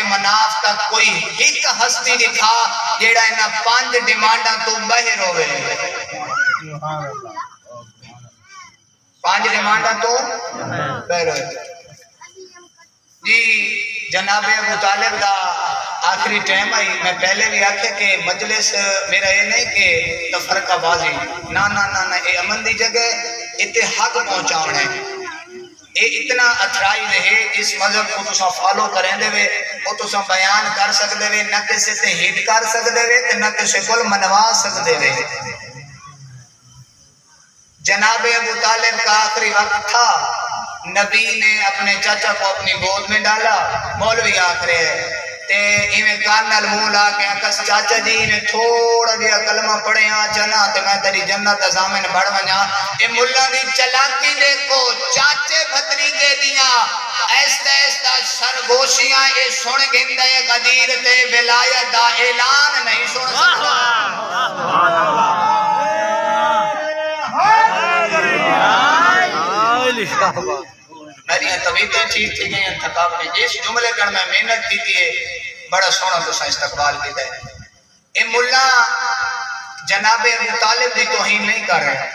مناف تک کوئی ایک ہستی دکھا جیڑا انہا 5 ڈیمانڈاں تو بہر ہوئے 5 ڈیمانڈاں تو بہر ہوئے جی جناب ابو طالب دا آخری ٹائم آئی میں پہلے بھی آکھے کہ مجلس میرا یہ نہیں کہ تفرقہ بازی نا نا نا نا اے امن دی جگہ اتے حق پہنچاؤنے اے اتنا اتھرائی رہے جس مذہب کو تسا فالو کریں دے وے وہ تسا بیان کر سکتے وے نہ کسے تے ہٹ کر سکتے وے تے نہ کسے کل منوا سکتے وے جناب ابو طالب کا آخری وقت تھا نبی نے اپنے چاچا کو اپنی گود میں ڈالا مولوی آخرے ہے تے ایمیں کانل مول آکے اکس چاچا جی میں تھوڑا جیا کلمہ پڑھے آ جنا تے میں تیری جنت ازامن بڑھ ونیا اے ملہ دی چلاکی دیکھو چاچے بھتری کے دیا ایستا ایستا سرگوشیاں اے سن گندے قدیر تے ولایت دا اعلان نہیں سن سکتا میری طبیعتیں ٹھیک تھی گئی ہیں تھکاوٹیں اس جملے کر میں محنت کی تھی بڑا سونا تو سا استقبال کی دے اے ملا جناب ابو طالب دی توہین نہیں کر رہے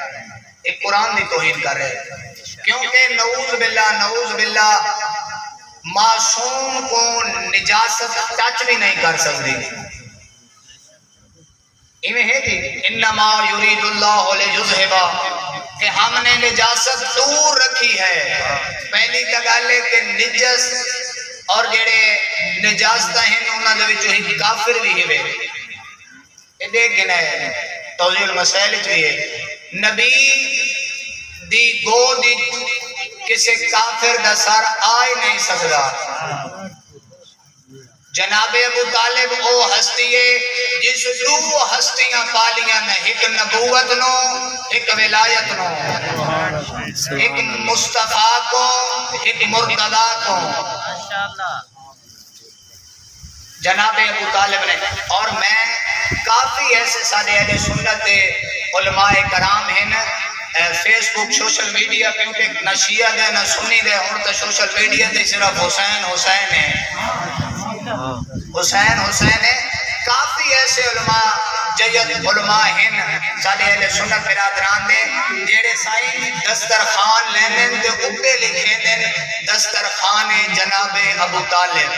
ایک قرآن دی توہین کر رہے کیونکہ نعوذ باللہ معصوم کو نجاست ٹچ بھی نہیں کر سکتی ایمیں ہے جی انما یرید اللہ لیذھبا کہ ہم نے نجاست دور رکھی ہے پہلی تگالے کہ نجس اور جڑے نجاستہ ہیں انہوں نے جو ہی کافر بھی ہوئے یہ دیکھ گنا ہے توضیح المسائل بھی ہے نبی دی گو دی کسی کافر دا سر آئے نہیں سکتا جناب ابو طالب او ہستی ہے جس دو ہستیاں پالیاں نے ایک نبوت نو ایک ولایت نو ایک مصطفیٰ کو ایک مرتضیٰ کو جناب ابو طالب نے اور میں کافی ایسے سارے اہل سنت علماء کرام ہیں فیس بک سوشل میڈیا کیونکہ نہ شیعہ دے نہ سنی دے اور تو سوشل میڈیا دے صرف حسین ہے کافی ایسے علماء جید علماء ہیں سارے اہل سنت برادران دے جیڑے سائیں دسترخوان لیندن تے اوپے لکھیں دن دسترخوان جناب ابو طالب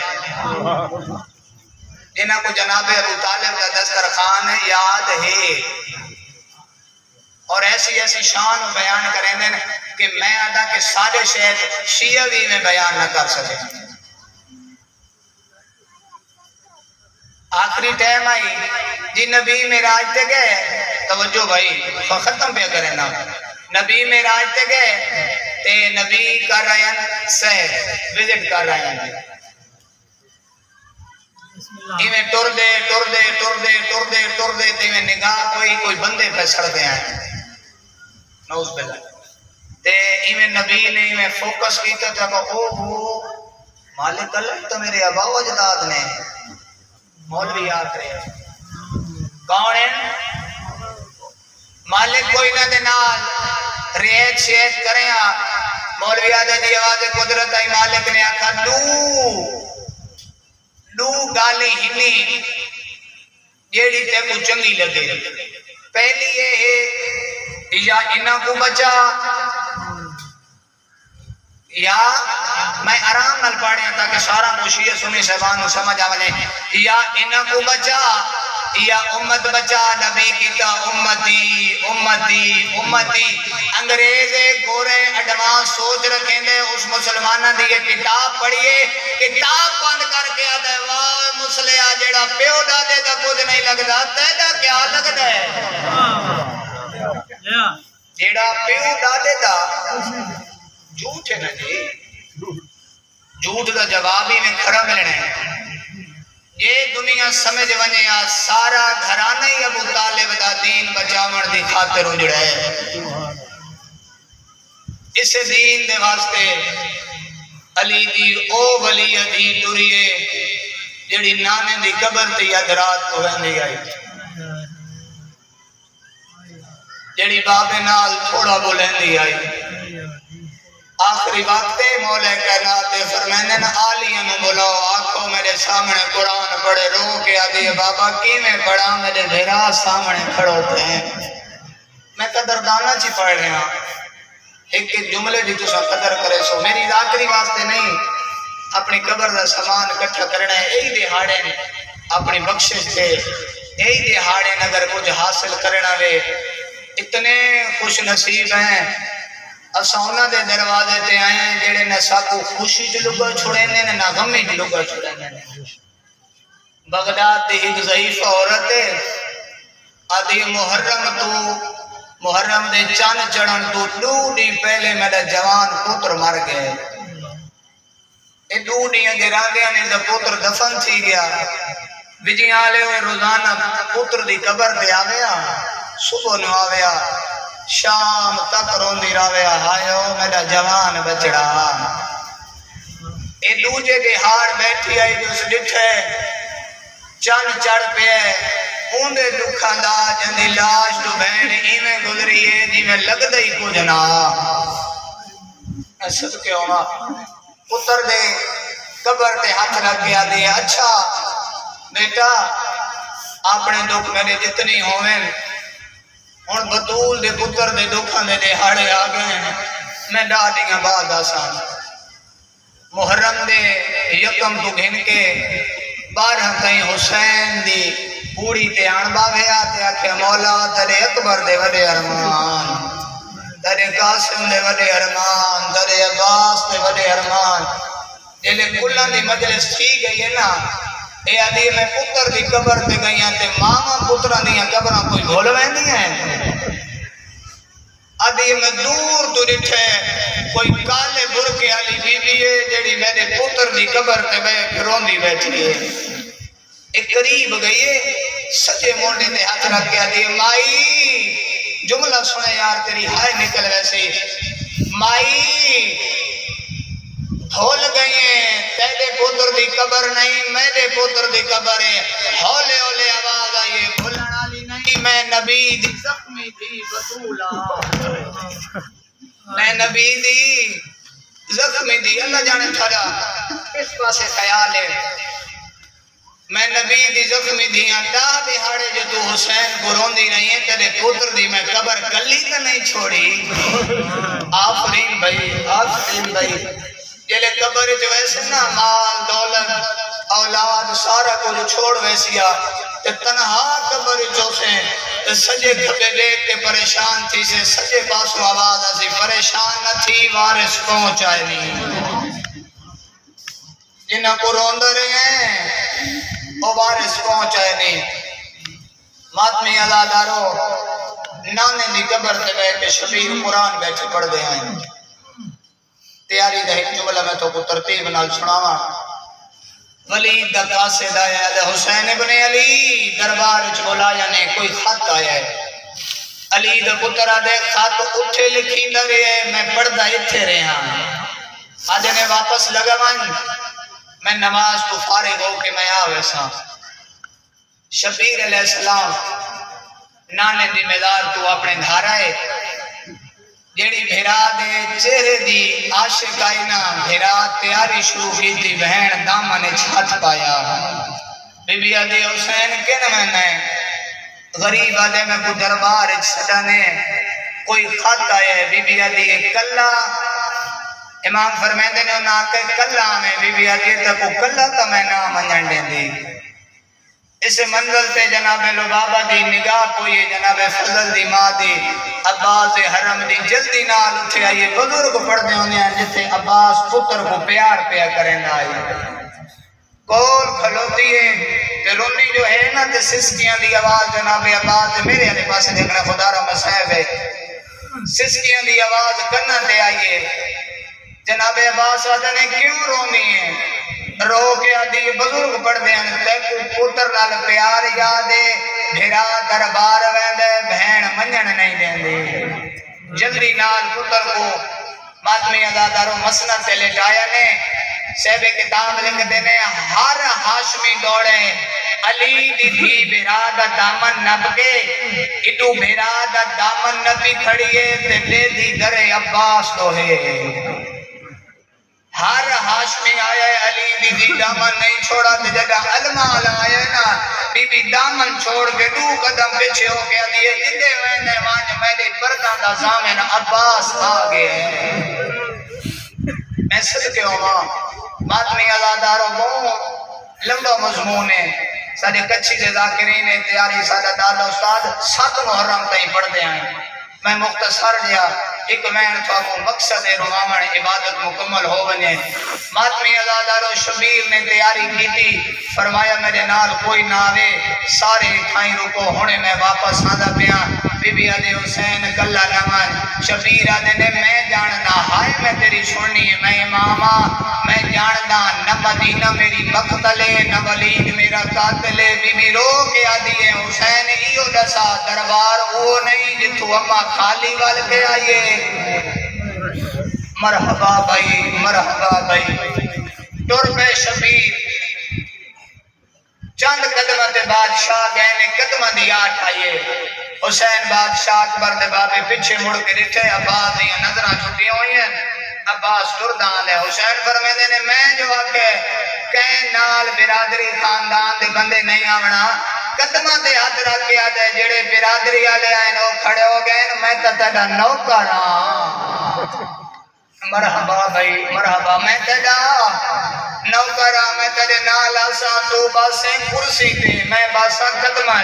جنہاں کو جناب ابو طالب کا دسترخوان یاد ہے اور ایسی شان بیان کریں دن کہ میں آدھا کہ سارے شہر شیعوی میں بیان نہ کر سکے آخری ٹائم آئی جی نبی معراج تے گئے توجہ بھائی ختم پہ کریں نا نبی معراج تے گئے تے نبی کر رہے ہیں سہر وزٹ کر رہے ہیں ایویں ٹر دے تے میں نگاہ کوئی بندے پہ سڑ دے ہیں نعوذ باللہ تے ایویں نبی نے ایویں فوکس کیتا تھا کہ اوہ مالک اللہ تو میرے ابا و اجداد نے مولوی آخرے کون ہیں مالک کوئی نہ دے نال ریت شیت کریں مولوی آدھے دی آواز قدرت آئی مالک نے آکھا لو گالی ہنی جیڑی تے کو چنگی لگے پہلی یہ ہے یا انہاں کو بچا یا میں آرام نال پاڑیاں تاکہ سارا مشیع سنی صاحبانو سمجھ آولے یا انہاں کو بچا یا امت بچا نبی کیتا امتی انگریز گورے اڈوانس سوچ رکھیں دے اس مسلمانہ دی یہ کتاب پڑھئے کتاب بند کر کے آدھے واہ مسلحہ جیڑا پیو دادے دا کچھ نہیں لگتا تیدہ کیا لگتا ہے جیڑا پیو دادے دا جھوٹ ہے نا جی جھوٹ دا جواب ہی میں کھڑا ملنے یہ دنیا سمجھ ونجے سارا گھرانہ ہی ابو طالب دا دین بچاون دی خاطر اجڑا ہے اس دین دے واسطے علی دی او ولی دی ٹریے جڑی نانے دی قبر تے ادرات کو ویندی آئی جڑی بابے نال تھوڑا بولندی آئی آخری وقت مولا کائنات فرمائیں آلیاں نو بلاؤ آنکھوں میرے سامنے قرآن پڑھے رو کے آدھی بابا کی میں پڑھا میرے بھیرا سامنے کھڑوتے ہیں میں قدردانہ چی پڑھ رہا ایک جملے دی تو سا قدر کرے سو میری آخری واسطے نہیں اپنی قبر دا سامان اکٹھا کرنا ہے ایہی دہاڑے اپنی بخشش دے ایہی دہاڑے اگر کچھ حاصل کرنا وے اتنے خوش نصیب ہیں اساؤنا دے دروازے تے آئے ہیں جیڑے نہ ساکو خوشی جو لگا چھوڑینے نہ غمی جو لگا چھوڑینے بغداد دی ایک ضعیف عورت ہے آدھی محرم دے چاند چڑھن تو ڈوڑی پہلے میرا جوان پتر مر گئے اے ڈوڑی اگران دیا نے دا پتر دفن تھی گیا بجی آلے ہوئے روزانہ پتر دی قبر دے آویا صبح نو آویا شام تک روندی راویا ہائیو میرا جوان بچڑا اے دوجے دے ہار بیٹھی آئی جو اس ڈٹھے چند چڑھ پہ اوندے دکھاں دا جندی لاش تو بہن ایمیں گزری ہے جی میں لگ دئی کو جنا ایسا کے ہوما پتر دے قبر دے ہاتھ رکھ گیا دے اچھا بیٹا اپنے دکھ میرے جتنی ہوئیں ان بطول دے پتر دے دکھاں دے ہاڑے آگئے ہیں میں ڈاڑیاں بعد آسان محرم دے یکم تو گھن کے 12 کہیں حسین دی پوڑی تے آنبا بھیا تے آکھے مولا درے اکبر دے وڈے ارمان درے قاسم دے وڈے ارمان درے عباس دے وڈے ارمان جلے کلان دی مجلس تھی گئی ہے نا اے آدھی میں پتر دی قبر تے گئی ہیں تے ماما پتران دیاں قبران کوئی بھول ویندی ہیں آدھی میں دور تو رٹھے کوئی کالے برکے آلی بی بی ہے جیڑی میرے پتر دی قبر تے بے روندی بیٹھی ہے ایک قریب گئی ہے سجے مونڈے تے ہاتھ رکھ کے آدھی مائی جملہ سنے یار تیری ہائے نکل ویسی مائی ہول گئی ہیں تیرے پتر دی قبر نہیں میرے پتر دی قبر ہے ہولے ہولے آواز آئیے بھولن آلی نہیں میں نبی دی زخمی دی بطولا میں نبی دی زخمی دی اللہ جانے تھڑا اس پاسے خیال ہے میں نبی دی زخمی دی انڈا دہاڑے جو تو حسین کو روندی نہیں ہے تیرے پتر دی میں قبر کلی تو نہیں چھوڑی آفرین بھائی جلے قبر جو ایسے نا مال دولت اولاد سارا کو جو چھوڑ ویسیا تے تنہا قبر جو سے سجے کھپے دیکھ کے پریشان تھی سے سجے پاسو آواز آسی پریشان نہ تھی وارث پہنچائے نہیں جنہ کو روند رہے ہیں وہ وارث پہنچائے نہیں ماتمی ازادارو نانے دی قبر تے بیٹھ کے شبیر قرآن بیٹھے پڑھ دے آئیں تیاری دا ایک جملہ میں تو کو ترتیب نال سناوا ولید دا قاصد آیا ہے حسین ابن علی دربار وچ بلایا نے کوئی خط آیا ہے علی دا پترا دے خط اٹھے لکھیندا رہے میں پڑھدا ایتھے رہا آج نے واپس لگا میں نماز تو فارغ ہو کے میں آوے سا شبیر علیہ السلام نانے دی مدار تو اپنے گھر آئے جیڑی بھیرا دے چہرے دی عاشق آئینا بھیرا تیاری شروع کی تھی بہن دامن چھت پایا بی بی آدھی حسین کن میں نے غریب آدھے میں کو دربار چھڑانے کوئی خط آئے بی بی آدھی کلہ امام فرمیندے نے انہاں کہ کلہ میں بی بی آدھی تک کو کلہ تا میں نام انجنڈے دی اس منزل تے جناب لبابہ دی نگاہ کوئی جناب فضل دی ماں دی عباس حرم دی جلدی نال اٹھے آئیے بزرگ پڑھ دے ہونے ہیں جتے عباس پتر کو پیار پیا کریں آئی کول کھلوتی ہے تے رونی جو ہے نا تے سسکیاں دی آواز جناب عباس میرے علی پاس دیکھنا خدا را مسائب ہے سسکیاں دی آواز کرنا تے آئیے جناب عباس آدھا نے کیوں رونی ہے رو کے آدھی بزرگ پڑھ دیں تیکو پتر نال پیار یادے بھیرا دربار ویندے بہن منجن نہیں دیں دے جلدی نال پتر کو ماتمی ازادارو مسند سے لٹایا نے صحب کتاب لکھ دینے ہر ہاشمی دوڑے علی دی تھی بھرا دا دامن نب کے اتو بھرا دا دامن نبی کھڑیے تے لے دی در عباس تو ہے ہر ہاشمی آیا ہے علی بی بی دامن نہیں چھوڑا تے جگہ علمال آیا ہے نا بی بی دامن چھوڑ کے دو قدم پیچھے ہو گیا دیئے جندے ویندے وانج میرے پردان دا زامن عباس آگے ہیں میں صدقے ہوں ماتمی ازاداروں بہت لمبا مضمون ہے سارے کچھی سے ذاکرین تیاری سادہ دادا استاد 7 محرم تائیں پڑھ دے آئیں میں مختصر لیا ایک میں کو مقصد روامن عبادت مکمل ہو بنے ماتمی ازادارو شبیر نے تیاری کی تھی فرمایا میرے نال کوئی نہ آوے سارے تھائیں رکو ہونے میں واپس آدھا پیا بی بی آدھے حسین کلہ نمان شبیر آدھے نے میں جاننا ہائے میں تیری سننی ہے میں امامہ میں جاننا نہ مدینہ میری مقتلے نہ ولید میرا قاتلے بی بی رو کے آدھی ہے حسین ایو دسا دربار وہ نہیں جتو اما خالی وال کے آئیے مرحبا بھائی ٹر پہ شبیر چند قدمت بادشاہ گئنے قدمہ دیا اٹھائیے حسین بادشاہ اکبر دے بابے پچھے مڑ کے رٹھے عباس دیا نظرہ چھٹی ہوئی ہیں عباس دردان ہے حسین فرمیدے نے میں جو آکے کہیں نال برادری خاندان دے بندے نہیں آونا قدمہ دے ہاتھ رکھ کے آدھے جڑے برادری آلے آئے نو کھڑے ہو گئے میں تیڑا نوکر مرحبا بھائی مرحبا میں تیڑا نوکر میں تیڑے نال آسا تو باسیں کرسی تے میں باسا قدمہ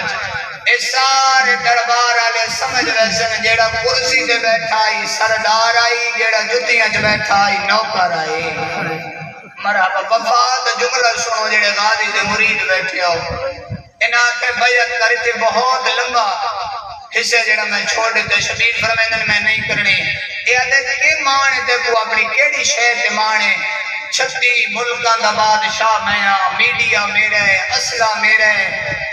اس سارے دربار آلے سمجھ ویسن جیڑا کرسی تے بیٹھائی سردار آئی جیڑا جتیاں چ بیٹھائی نوکر آئی مرحبا وفات جملہ سنو جیڑے غازی دے مرید بیٹھے ہو انہاں کے بیعت کرتے بہت لمبا حصے جڑا میں چھوڑ دیتے شبیر فرمیندن میں نہیں کرنی اے آدھے کہ مانے تے کو اپنی کیڑی شہر تے مانے 36 ملکان دا بادشاہ میں میڈیا میرے اسلحہ میرے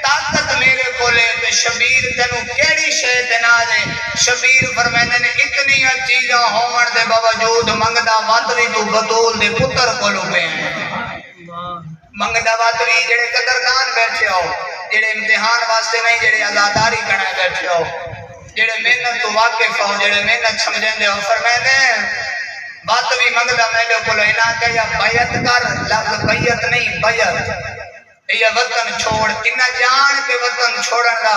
طاقت میرے کو لے تے شبیر تینوں کیڑی شہر تے نہ دے شبیر فرمیندن اتنی چیزاں ہومن دے باوجود منگدہ واتوی تو بطول دے پتر کو لو پہ منگدہ واتوی جڑے قدردان بیٹھے ہو جڑے امتحان واسطے نہیں جڑے عزاداری کرنے بیٹھے ہو جڑے محنت تو واقف ہو جڑے محنت سمجھیں دے ہو فرمیندن بات بھی منگدہ میڈے کو لینا کہ یا بیعت کر لفظ بیعت نہیں بیعت یہ وطن چھوڑ انہ جان کے وطن چھوڑن دا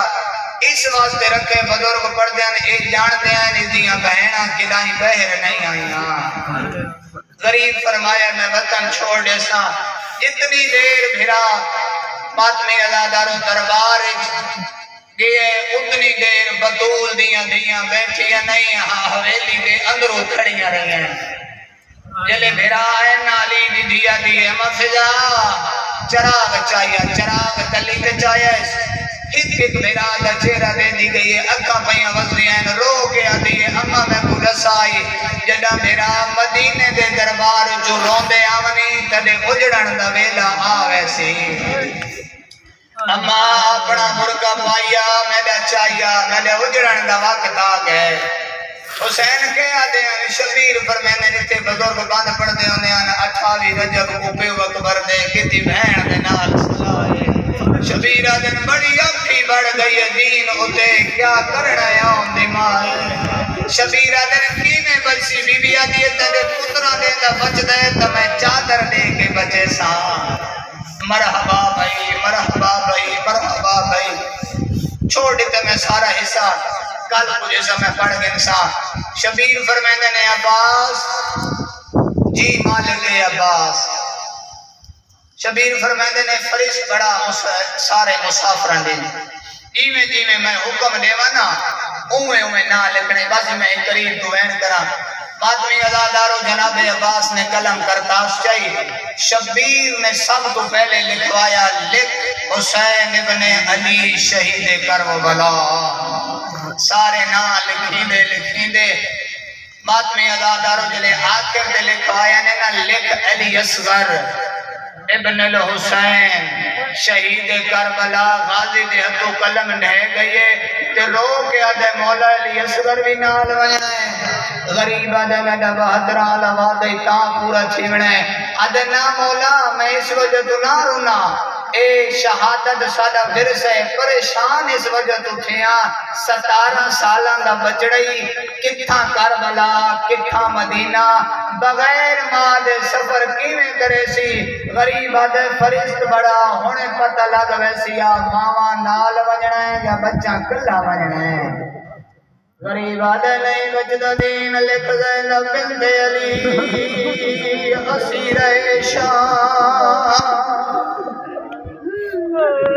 اس واسطے رکھے بزرگ پڑھ دیان اے جان دیان اس دیاں بہنہ کدائیں بہر نہیں آئیاں غریب فرمایا میں وطن چھوڑ دیسا جتنی دیر بھرا ماتمی ازاداروں دربار گئے اتنی دیر بطول دیاں بیٹھیاں نہیں حویلی دے اندروں کھڑیاں رہے جلے بھیرا ہے نالی دی دیا دیئے مفضا چراغ چاہیا چراغ تلی تے چاہیا ایک بھیرا دا چہرہ دے دی گئی ہے اکھا پہیاں وزنین رو کے آدھیے اما میں کو رسائی جڑا بھیرا مدینے دے دربار جو روندے آونی تدے اجڑن دا ویلا آوے سی اما اپنا مرکہ پائیا میڈا چاہیا میڈا اجڑن دا وقت آگئے حسین کے آدھے ہیں شبیر فرمینے نیتے بزرگ باندھ پڑھ دے انہیں 28 رجب کو پیو اکبر دے کتی بہن دے نال سلائے شبیر آدھے بڑی اکھی بڑھ گئی دین ہوتے کیا کرنا ہے آن دماغ شبیر آدھے کینے بچی بی بی آدھے تیرے پترہ دے دا بچ دے تو میں چادر دے کے بچے سا مرحبا بھائی مرحبا بھائی مرحبا بھائی چھوڑ دیتے میں سارا حصہ کل کو جیسا میں پڑھ گئے انسان شبیر فرمیندے نے عباس جی مالک عباس شبیر فرمیندے نے فرشت بڑا سارے مسافران دے ایویں جیویں میں حکم دیوانا اویں نہ لکھنے بس میں ایک قریب تو وین کرا ماتمی ازادارو جناب عباس نے قلم کرتاس چاہی شبیر نے سب تو پہلے لکھوایا لکھ حسین ابن علی شہید کربلا سارے نا لکھیں دے ماتمی ازادارو جلے آخر دے لکھوایا نے نا لکھ علی اصغر ابن الحسین شہید کربلا غازی دے ہتھو قلم نہے گئے تے رو کے آدھے مولا علی اصغر بھی نال وجائیں غریب آدھے میڈا بہتر آلہ وعدے تاں پورا چھوڑے آدھے نا مولا میں اس وجہ تو نہ رونا اے شہادت ساڈا ورثہ ہے پریشان اس وجہ تو تھیاں 17 سالاں دا بچڑی کتھاں کربلا کتھاں مدینہ بغیر ماں دے سفر کیویں کرے سی غریب آدھے فرشت بڑا ہونے پتہ لگ ویسی ماواں نال وجنا ہے یا بچہ کلا وجنا ہے غریب آدھے نہیں بچدہ دین لکھ زینب بنت علی اسیر شام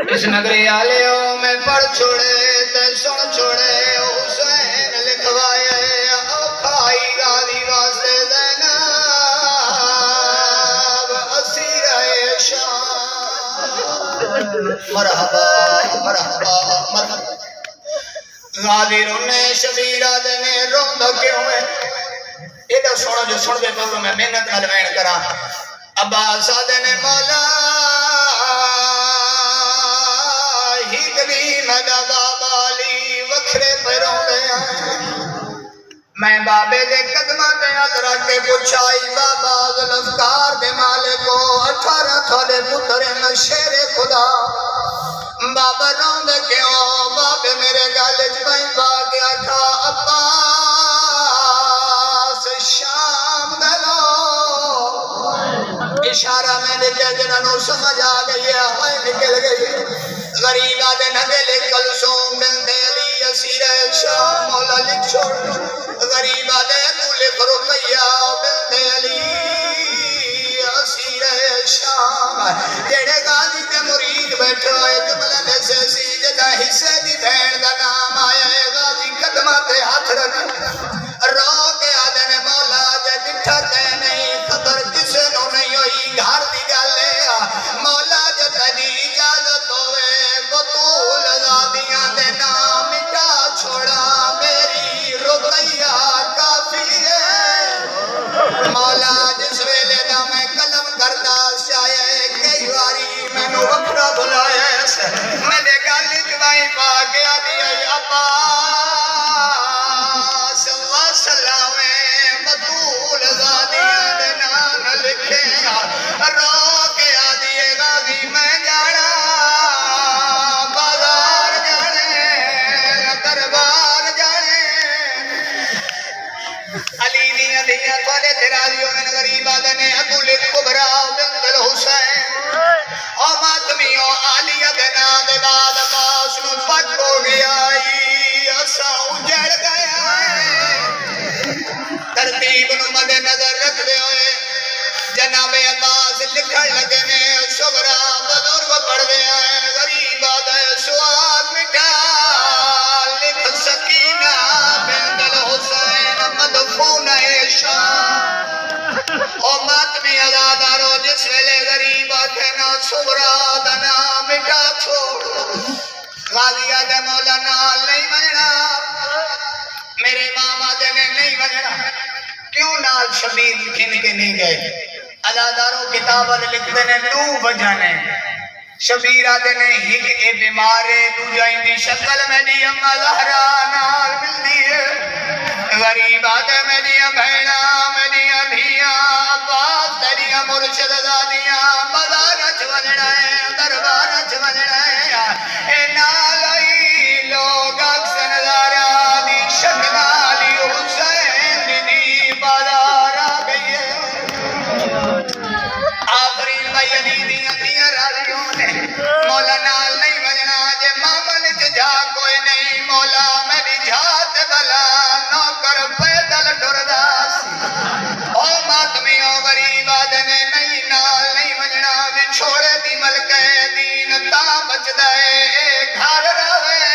اس نگری آلیوں میں پڑھ چھوڑے تے سن چھوڑے حسین لکھوائے اوکھائی غازی واسطے زینب اسیر شام مرحبا مرحبا مرحبا غازی رونے شبیر آدھنے روندہ کیوں ہے یہ سوڑا جو سن دے تو میں محنت نہ لوین کرا عباس آدھنے مولا ہی کبھی مدہ بابا علی وکھرے پیروں دے میں بابے دے قدمہ دے ادرہ کے پچھائی بابا ذوالفقار دے مالکو 18 تھوڑے پتر شیر خدا بابا روند کیوں بابے میرے گالج بھائی باگیا تھا عباس شام دلو اشارہ میں نے کہا جنہوں سمجھ آگئی ہے ہوئے نکل گئی غریب آدھے نگلے کلثوم بنت علی اسیر شام مولا لکھ چھوڑ غریب آدھے لکھ رقیہ بنت علی اسیر شام جیڑے غازی کے مرید بیٹھے ہوئے جملہ میں سے سی جدہ حصے دی بھین دا نام آیا ہے غازی قدمہ تے ہاتھ رکھ رو کے آدھے مولا جے ڈٹھا تے نہیں خبر کسے نو نہیں ہوئی گھر دی گالے مولا جے تیری اجازت ہوئے بطول زادیاں دے نام مٹا چھوڑا میری رقیہ کافی ہے مولا جس ویلے دا میں قلم کردا شاید کئی واری میں نو وکھرا بلایا میں نے گالی جوائی پا گیا دیا عباس وسلام بطول زادیاں دے نام لکھے رو کے آدھیے غازی میں جانا بازار جانے دربار جانے علی دیاں دیاں تھوڑے تیرازیوں میں غریب آدھنے عدل کبرا بنت الحسین او ماتمیوں آلیہ دینا دے بعد عباس نو پک ہو گیا ایسا اجڑ گیا ترتیب نو مد نظر رکھ دے ہوئے جناب عباس لکھن لگے نے صغرا بزرگ پڑھ دے آئے غریب آدھے سوال مٹا لکھ سکینہ بنت الحسین مدفون شام او ماتمی ازادارو جس ویلے غریب آدھے نا صغرا دنا مٹا چھوڑ غازی آدھے مولا نال نہیں بجنا میرے امام آدھے نے نہیں بجنا کیوں نال شبیر کھن کے نہیں گئے ازادارو کتاب لکھ دینے دو وجہ نے شبیر آدھے نے ہی اے بیمارے تو جائیں دی شکل میں دی اما زہرا نال مل دیئے غریب آدھے میں دیا بھیڑا میں دیا دھیا عباس دیا مرشد زادیاں بزارچ وجڑا ہے دربارچ وجڑا ہے اے نالائی لوگ اکسن زارا دی شکنالی حسین دی بازار آگئی ہے آفرین بھائی علی دیا دیا راضیوں نے مولا نال نہیں بجنا جے مامل جا کوئی نہیں مولا میری جھات بلا نوکر پیدل ڈردہ سی او ماتمیوں غریب آدھنے نہیں نال نہیں بجنا بھی چھوڑے دی ملکہ دین تا بچ دائے گھر روے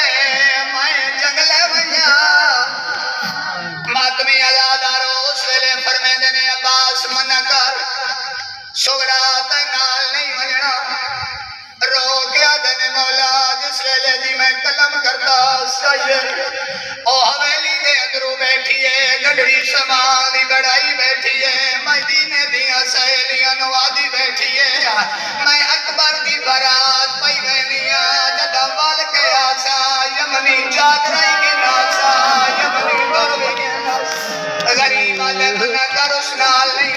میں جنگلے بنیا ماتمی ازادارو اس ویلے فرمے دینے عباس منع کر صغرا نال نہیں بجنا رو کیا دنے مولا جس ویلے دی میں کلم کرتا سید او حویلی دے اندرو بیٹھی ہے گڑری سمانی بڑائی بیٹھی ہے مدینے دیا سہیلیاں نوادی بیٹھی ہے میں اکبر دی برات پئی گئنیا جدہ وال کے آسا یمنی چادرائی کے ناسا یمنی دروی کے ناسا غریب آلے منہ کر اس نال نہیں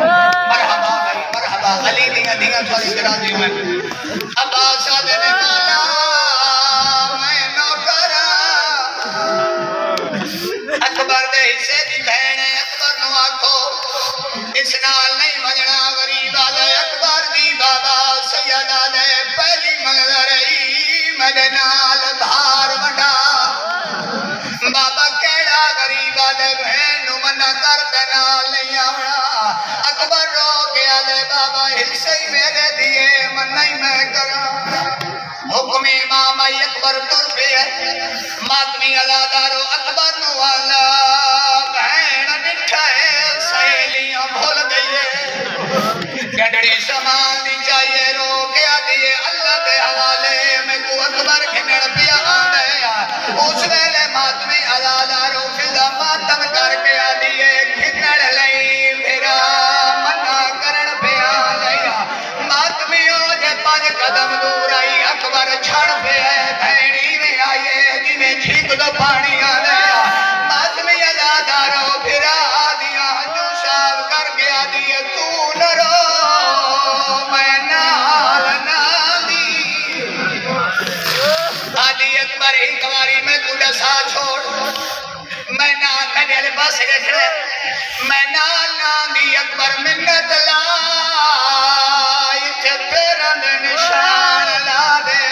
مرحبا بھائی مرحبا علی دیا دیا تھوڑی راضی میں عباس آدھے نے مولا میں نوکر اکبر دے حصے دی بہنے اکبر نو آکھو اس نال نہیں بجنا غریب آدھے اکبر دی بابا سید آدھے پہلی منظر میرے نال بھار وڈا بابا کیڑا غریب آدھے بہن نو منع کر دینا نہیں آیا اکبر رو گیا دے بابا حصے میرے دیے منع ہی میں کرا حکم امام اکبر تر پہ ماتمی عزادارو اکبر نو والا بہن نٹھا ہے سہیلیاں بھول گئی ہے گڈڑی سامان دی چاہیے رو گیا دیے اللہ دے حوالے میں کو اکبر کھنڑ پیا آنے اس ویلے ماتمی عزادارو فضا ماتم کر کے آدھیے کھنڑ لئی میرا منع کرن پیا لیا ماتمی ہو جے 5 قدم دور آئی اکبر چھڑ پہ ہے بھینی میں آئیے جی میں ٹھیک دو پانی آنے ماتمی عزادارو پھرا آدھیا جو صاحب کر کے آدھیے تو نہ رو میں نال نالی آدھی اکبر ہی کماری میں تو ڈسا چھوڑ میں نال میں دیلے پاس سے کھڑے میں نال نالی اکبر منت لائی تھے پیرند نشان لا دے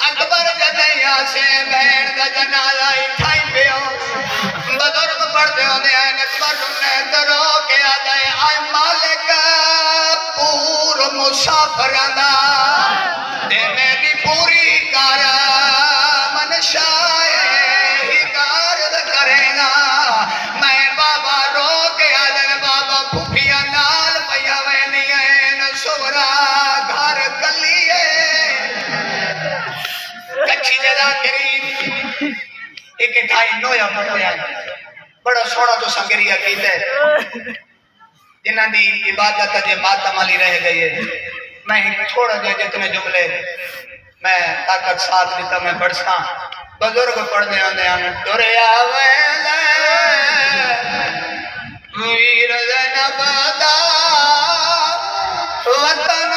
اکبر جدیاں سے بہن دا جنازہ ہی تھائی پیو بزرگ پڑھتے ہوں دے ہیں اکبر انہیں درو کے آدھے آئے مالک پور مسافران دا دے میں بھی پوری کارا منشائے ہی کارد کرے گا میں بابا رو کے آدھے بابا پھوپیا نال پیا وینین سورا گھر کلیے کچھی جدا کریم ایک ٹھائی نویا پڑھویا بڑا سوڑا تو سنگریہ کیتے جنہاں دی عبادت جے ماتم علی رہ گئی ہے میں تھوڑا جے جتنے جملے میں طاقت ساتھ لیتا میں پڑھتا بزرگ پڑھنے آنے آنے ڈوریا ویلے ویر زینب دا وطن